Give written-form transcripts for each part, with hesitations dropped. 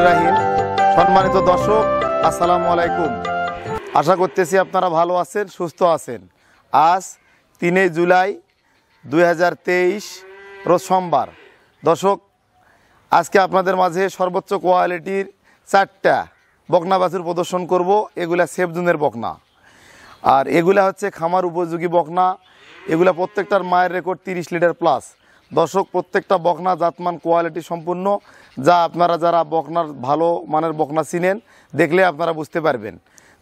রহমানির রহিম। সম্মানিত দর্শক, আসসালামু আলাইকুম। আশা করতেছি আপনারা ভালো আছেন, সুস্থ আছেন। আজ 3 জুলাই 2023 রোজ সোমবার। দর্শক, আজকে আপনাদের মাঝে সর্বোচ্চ কোয়ালিটির 4টা বকনা বাছুর প্রদর্শন করব। এগুলা সেফ জোনের বকনা, আর এগুলা হচ্ছে খামার উপযোগী বকনা। এগুলা প্রত্যেকটার মায়ের রেকর্ড 30 লিটার প্লাস। দর্শক, প্রত্যেকটা বকনা জাতমান কোয়ালিটি সম্পূর্ণ, যা আপনারা যারা বকনার ভালো মানের বকনা চিনেন, দেখলে আপনারা বুঝতে পারবেন।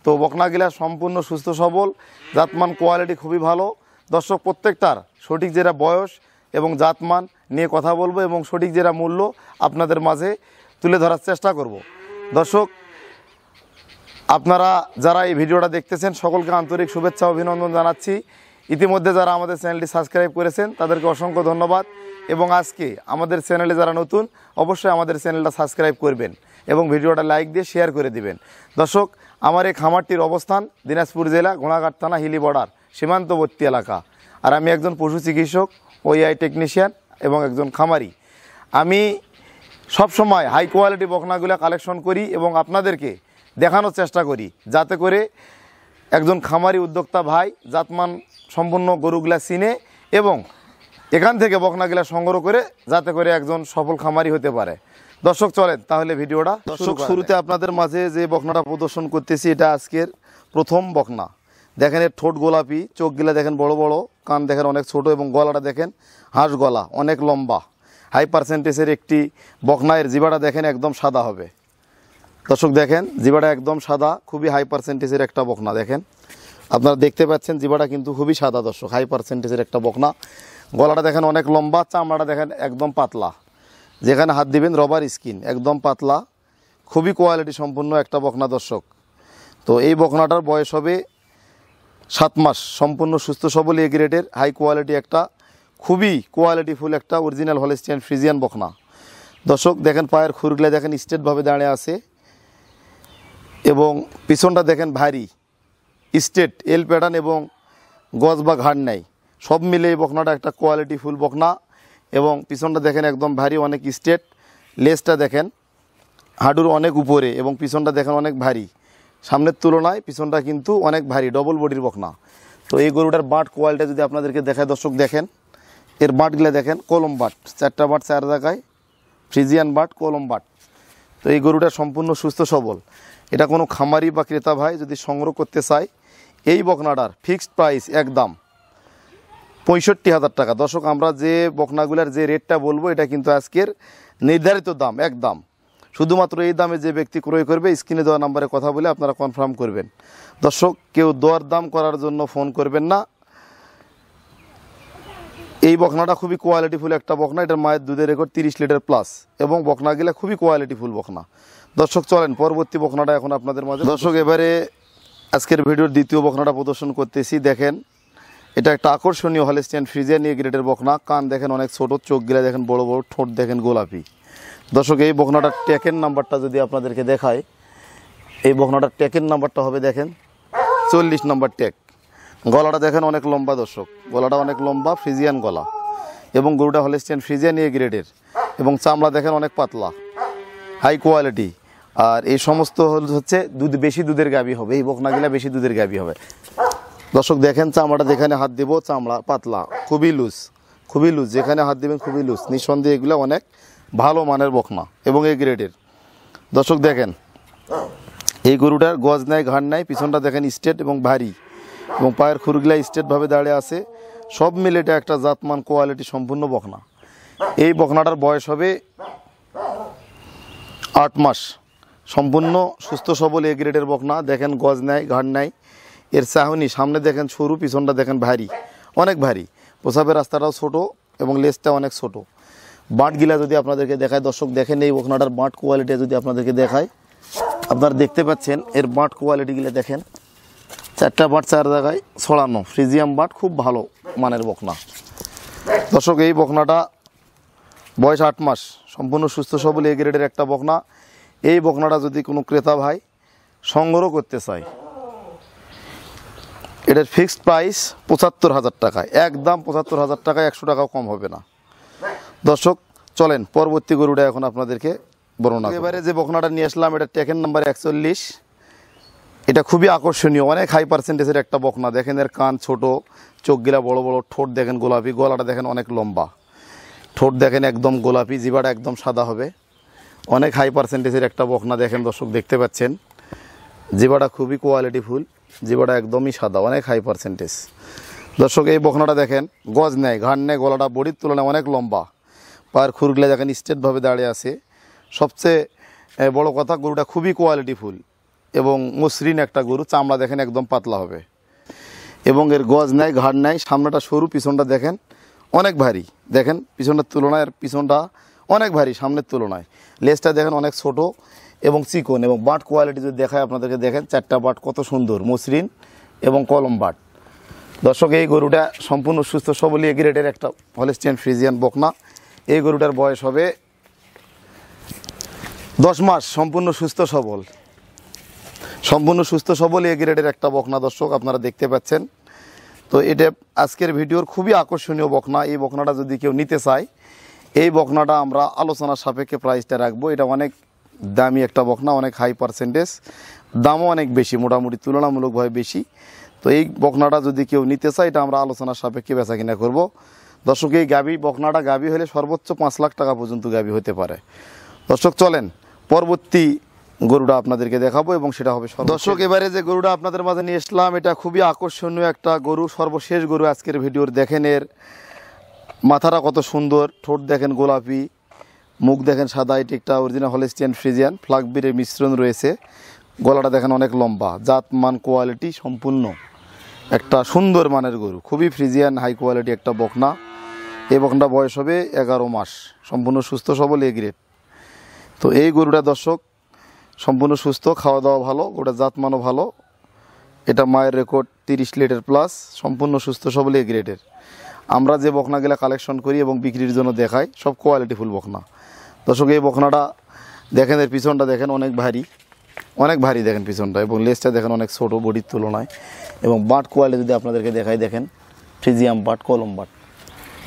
তো বকনাগুলা সম্পূর্ণ সুস্থ সবল, জাতমান কোয়ালিটি খুবই ভালো। দর্শক, প্রত্যেকটার সঠিক যেটা বয়স এবং জাতমান নিয়ে কথা বলবো এবং সঠিক যেটা মূল্য আপনাদের মাঝে তুলে ধরার চেষ্টা করব। দর্শক, আপনারা যারা এই ভিডিওটা দেখতেছেন সকলকে আন্তরিক শুভেচ্ছা অভিনন্দন জানাচ্ছি। ইতিমধ্যে যারা আমাদের চ্যানেলটি সাবস্ক্রাইব করেছেন তাদেরকে অসংখ্য ধন্যবাদ। এবং আজকে আমাদের চ্যানেলে যারা নতুন, অবশ্যই আমাদের চ্যানেলটা সাবস্ক্রাইব করবেন এবং ভিডিওটা লাইক দিয়ে শেয়ার করে দিবেন। দর্শক, আমার এই খামারটির অবস্থান দিনাজপুর জেলা ঘোড়াঘাট থানা হিলি বর্ডার সীমান্তবর্তী এলাকা। আর আমি একজন পশু চিকিৎসক, ওআই টেকনিশিয়ান এবং একজন খামারি। আমি সবসময় হাই কোয়ালিটি বকনাগুলো কালেকশন করি এবং আপনাদেরকে দেখানোর চেষ্টা করি, যাতে করে একজন খামারি উদ্যোক্তা ভাই জাতমান সম্পূর্ণ গরুগুলা চিনে এবং এখান থেকে বকনাগুলা সংগ্রহ করে যাতে করে একজন সফল খামারি হতে পারে। দর্শক, চলেন তাহলে ভিডিওটা। দর্শক, শুরুতে আপনাদের মাঝে যে বকনাটা প্রদর্শন করতেছি, এটা আজকের প্রথম বকনা। দেখেন এর ঠোঁট গোলাপি, চোখগুলা দেখেন বড় বড়, কান দেখেন অনেক ছোট এবং গলাটা দেখেন হাঁস গলা, অনেক লম্বা, হাই পার্সেন্টেজের একটি বকনা। এর জিবাটা দেখেন একদম সাদা হবে। দর্শক দেখেন জিবাটা একদম সাদা, খুবই হাই পার্সেন্টেজের একটা বকনা। দেখেন আপনারা দেখতে পাচ্ছেন জিবাটা কিন্তু খুবই সাদা। দর্শক, হাই পার্সেন্টেজের একটা বকনা। গলাটা দেখেন অনেক লম্বা, চামড়াটা দেখেন একদম পাতলা, যেখানে হাত দিবেন রবার স্কিন, একদম পাতলা, খুবই কোয়ালিটি সম্পূর্ণ একটা বকনা। দর্শক, তো এই বকনাটার বয়স হবে 7 মাস, সম্পূর্ণ সুস্থ সবল এ গ্রেডের হাই কোয়ালিটি একটা খুবই কোয়ালিটিফুল একটা অরিজিনাল হলস্টিয়ান ফ্রিজিয়ান বকনা। দর্শক দেখেন পায়ের খুরগুলা দেখেন স্ট্রেটভাবে দাঁড়িয়ে আছে এবং পিছনটা দেখেন ভারী স্ট্রেট এল প্যাটার্ন এবং গজ বা ঘাড় নাই, সব মিলে এই বকনাটা একটা কোয়ালিটিফুল বকনা। এবং পিছনটা দেখেন একদম ভারী, অনেক স্ট্রেট। লেজটা দেখেন হাঁটুর অনেক উপরে এবং পিছনটা দেখেন অনেক ভারী। সামনের তুলনায় পিছনটা কিন্তু অনেক ভারী, ডবল বডির বকনা। তো এই গরুটার বাট কোয়ালিটি যদি আপনাদেরকে দেখায়, দর্শক দেখেন এর বাটগুলো দেখেন কলম বাট, 4টা বাট 4 জায়গায়, ফ্রিজিয়ান বাট, কলম বাট। তো এই গরুটা সম্পূর্ণ সুস্থ সবল। এটা কোনো খামারি বা ক্রেতা ভাই যদি সংগ্রহ করতে চায়, এই বকনাটার ফিক্সড প্রাইস একদম 65,000 টাকা। দর্শক, আমরা যে বকনাগুলার যে রেটটা বলবো এটা কিন্তু আজকের নির্ধারিত দাম, একদম। শুধুমাত্র এই দামে যে ব্যক্তি ক্রয় করবে স্ক্রিনে দেওয়া নাম্বারে কথা বলে আপনারা কনফার্ম করবেন। দর্শক, কেউ দর দাম করার জন্য ফোন করবেন না। এই বকনাটা খুবই কোয়ালিটিফুল একটা বকনা। এটার মায়ের দুধের রেকর্ড 30 লিটার প্লাস এবং বকনাগুলা খুবই কোয়ালিটিফুল বকনা। দর্শক, চলেন পরবর্তী বকনাটা এখন আপনাদের মাঝে। দর্শক, এবারে আজকের ভিডিওর দ্বিতীয় বকনাটা প্রদর্শন করতেছি। দেখেন এটা একটা আকর্ষণীয় হলস্টিয়ান ফ্রিজিয়ান এ গ্রেডের বকনা। কান দেখেন অনেক ছোট, চোখগুলা দেখেন বড় বড়, ঠোঁট দেখেন গোলাপি। দর্শক, এই বকনাটার ট্যাকের নাম্বারটা যদি আপনাদেরকে দেখায়, এই বকনাটার ট্যাকের নাম্বারটা হবে দেখেন 40 নম্বর ট্যাগ। গলাটা দেখেন অনেক লম্বা। দর্শক, গলাটা অনেক লম্বা, ফ্রিজিয়ান গলা এবং গরুটা হলস্টিয়ান ফ্রিজিয়ান এ গ্রেডের এবং চামড়া দেখেন অনেক পাতলা, হাই কোয়ালিটি। আর এই সমস্ত হচ্ছে দুধ, বেশি দুধের গাভী হবে এই বকনাগুলা, বেশি দুধের গাভী হবে। দর্শক দেখেন চামড়াটা, যেখানে হাত দেবো চামড়া পাতলা, খুবই লুজ, খুবই লুজ, যেখানে হাত দেবেন খুবই লুজ। নিঃসন্দেহে এগুলো অনেক ভালো মানের বকনা এবং এই গ্রেডের। দর্শক দেখেন এই গরুটার গজ নাই, ঘাড় নাই, পিছনটা দেখেন স্ট্রেট এবং ভারী এবং পায়ের খুরগুলা স্ট্রেটভাবে দাঁড়িয়ে আছে। সব মিলে এটা একটা জাতমান কোয়ালিটি সম্পূর্ণ বকনা। এই বকনাটার বয়স হবে 8 মাস, সম্পূর্ণ সুস্থ সবল এ গ্রেডের বকনা। দেখেন গজ নাই, ঘাড় নাই। এর চাহনি সামনে দেখেন সরু, পিছনটা দেখেন ভারী, অনেক ভারী। প্রসাবের রাস্তাটাও ছোট এবং লেজটা অনেক ছোট। বাঁটগুলা যদি আপনাদেরকে দেখায়, দর্শক দেখেন এই বকনাটার বাঁট কোয়ালিটি যদি আপনাদেরকে দেখায়, আপনারা দেখতে পাচ্ছেন এর বাঁট কোয়ালিটিগুলো দেখেন। 4টা বাঁট 4 জায়গায় ছড়ানো, ফ্রিজিয়াম বাঁট, খুব ভালো মানের বকনা। দর্শক, এই বকনাটা বয়স 8 মাস, সম্পূর্ণ সুস্থ সবল এ গ্রেডের একটা বকনা। এই বকনাটা যদি কোনো ক্রেতা ভাই সংগ্রহ করতে চায়, এটার ফিক্সড প্রাইস 75,000 টাকা, একদম 75,000 টাকা, 100 টাকাও কম হবে না। দর্শক চলেন পরবর্তী গরুটা এখন আপনাদেরকে বর্ণনা করব। এবারে যে বকনাটা নিয়ে আসলাম এটা টেকেন নাম্বার 41। এটা খুবই আকর্ষণীয়, অনেক হাই পার্সেন্টেজের একটা বকনা। দেখেন এর কান ছোট, চোখগুলা বড় বড়, ঠোঁট দেখেন গোলাপি, গলাটা দেখেন অনেক লম্বা, ঠোঁট দেখেন একদম গোলাপি, জিবাটা একদম সাদা হবে। অনেক হাই পার্সেন্টেজের একটা বকনা। দেখেন দর্শক দেখতে পাচ্ছেন জিবাটা খুবই কোয়ালিটিফুল, জিবাটা একদমই সাদা, অনেক হাই পার্সেন্টেজ। দর্শক এই বকনাটা দেখেন গজ নেয়, ঘাড় নেয়, গলাটা বডির তুলনায় অনেক লম্বা, পায়ের খুরগুলা দেখেন স্ট্রেটভাবে দাঁড়িয়ে আছে। সবচেয়ে বড় কথা গরুটা খুবই কোয়ালিটিফুল এবং মসৃণ একটা গরু, চামড়া দেখেন একদম পাতলা হবে এবং এর গজ নেয়, ঘাড় নেয়, সামনেটা সরু, পিছনটা দেখেন অনেক ভারী। দেখেন পিছনটার তুলনায় এর পিছনটা অনেক ভারী সামনের তুলনায়। লেজটা দেখেন অনেক ছোট এবং চিকন, এবং বাট কোয়ালিটি যদি দেখায় আপনাদেরকে, দেখেন চারটা বাট কত সুন্দর, মসৃণ এবং কলম বাট। দর্শক এই গরুটা সম্পূর্ণ সুস্থ সবল এ গ্রেডের একটা হলস্টিয়ান ফ্রিজিয়ান বকনা। এই গরুটার বয়স হবে 10 মাস, সম্পূর্ণ সুস্থ সবল, সম্পূর্ণ সুস্থ সবল এ গ্রেডের একটা বকনা। দর্শক আপনারা দেখতে পাচ্ছেন। তো এটা আজকের ভিডিওর খুবই আকর্ষণীয় বকনা। এই বকনাটা যদি কেউ নিতে চায়, এই বকনাটা আমরা আলোচনার সাপেক্ষে প্রাইসটা রাখবো। এটা অনেক দামি একটা বকনা, অনেক হাই পার্সেন্টেজ, দামও অনেক বেশি, মোটামুটি তুলনামূলকভাবে বেশি। তো এই বকনাটা যদি কেউ নিতে চায়, এটা আমরা আলোচনার সাপেক্ষে বেচা কিনা করবো। দর্শক এই বকনাটা গাভী হলে সর্বোচ্চ 5 লাখ টাকা পর্যন্ত গাভী হতে পারে। দর্শক চলেন পরবর্তী গরুটা আপনাদেরকে দেখাবো এবং সেটা হবে দর্শক এবারে যে গরুটা আপনাদের মাঝে নিয়ে আসলাম, এটা খুবই আকর্ষণীয় একটা গরু, সর্বশেষ গরু আজকের ভিডিওর। দেখেন এর মাথাটা কত সুন্দর, ঠোঁট দেখেন গোলাপি, মুখ দেখেন সাদা। এটি একটা অরিজিনাল হলস্টিয়ান ফ্রিজিয়ান ফ্লাগবিরের মিশ্রণ রয়েছে। গলাটা দেখেন অনেক লম্বা, জাত মান কোয়ালিটি সম্পূর্ণ একটা সুন্দর মানের গরু, খুবই ফ্রিজিয়ান হাই কোয়ালিটি একটা বকনা। এই বকনাটা বয়স হবে 11 মাস, সম্পূর্ণ সুস্থ সবল এ গ্রেড। তো এই গরুটা দর্শক সম্পূর্ণ সুস্থ, খাওয়া দাওয়া ভালো, গরুটা জাতমানও ভালো। এটা মায়ের রেকর্ড 30 লিটার প্লাস, সম্পূর্ণ সুস্থ সবল এ গ্রেডের। আমরা যে বকনাগুলা কালেকশন করি এবং বিক্রির জন্য দেখাই সব কোয়ালিটিফুল বকনা। দর্শক এই বকনাটা দেখেন, এর পিছনটা দেখেন অনেক ভারী, অনেক ভারী দেখেন পিছনটা, এবং লেজটা দেখেন অনেক ছোট বডির তুলনায়। এবং বাট কোয়ালিটি যদি আপনাদেরকে দেখাই, দেখেন ফ্রিজিয়াম বাট, কলম বাট।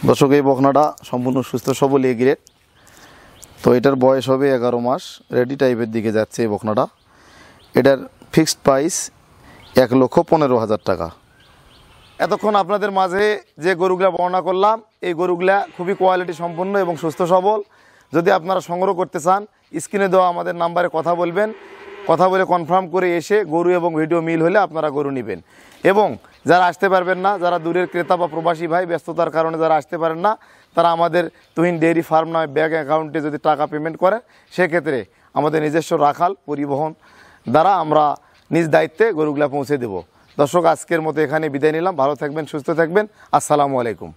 দর্শক এই বকনাটা সম্পূর্ণ সুস্থ সবল এ গ্রেড। তো এটার বয়স হবে 11 মাস, রেডি টাইপের দিকে যাচ্ছে এই বকনাটা। এটার ফিক্সড প্রাইস 1,15,000 টাকা। এতক্ষণ আপনাদের মাঝে যে গরুগুলা বর্ণনা করলাম, এই গরুগুলা খুবই কোয়ালিটি সম্পন্ন এবং সুস্থ সবল। যদি আপনারা সংগ্রহ করতে চান, স্ক্রিনে দেওয়া আমাদের নাম্বারে কথা বলবেন, কথা বলে কনফার্ম করে এসে গরু এবং ভিডিও মিল হলে আপনারা গরু নেবেন। এবং যারা আসতে পারবেন না, যারা দূরের ক্রেতা বা প্রবাসী ভাই, ব্যস্ততার কারণে যারা আসতে পারেন না, তারা আমাদের তুহিন ডেইরি ফার্ম নামে ব্যাঙ্ক অ্যাকাউন্টে যদি টাকা পেমেন্ট করেন, সেক্ষেত্রে আমাদের নিজস্ব রাখাল পরিবহন দ্বারা আমরা নিজ দায়িত্বে গরুগুলা পৌঁছে দেব। দর্শক আজকের মতো এখানে বিদায় নিলাম। ভালো থাকবেন, সুস্থ থাকবেন। আসসালামু আলাইকুম।